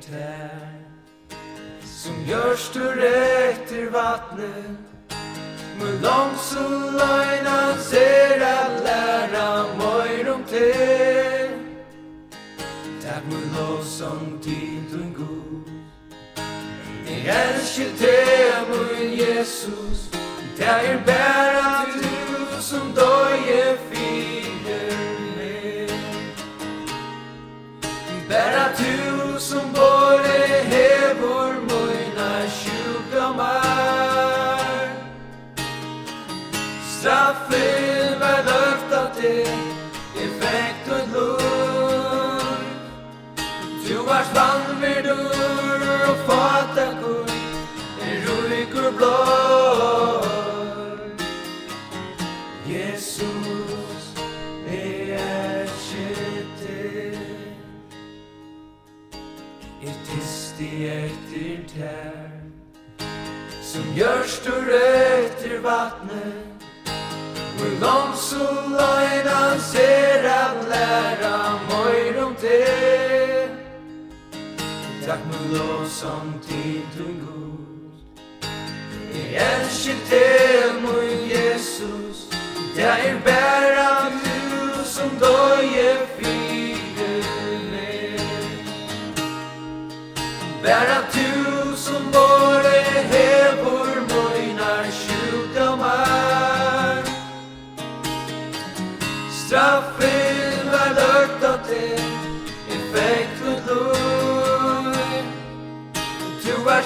tær som gjørst du etter vattnet men langt så løgnan ser at læra møyr te takk med lovsang til din god jeg elsker te min Jesus det bare du som døye fyrer meg bare du som både hever mine sjukdomar straffen var løft av det effekt og lur du var vannverdur og fatakur ruikur blod Jesus tysti eftir tær som gjørst du etter vattnet hvor langt så løgnan ser at læra møyr te takk med lovsang til din god jeg elsker te min Jesus det bare du som døye fyrer meg bare du som både hever mine sjukdomar straffen var løgt av det effekt og lur du er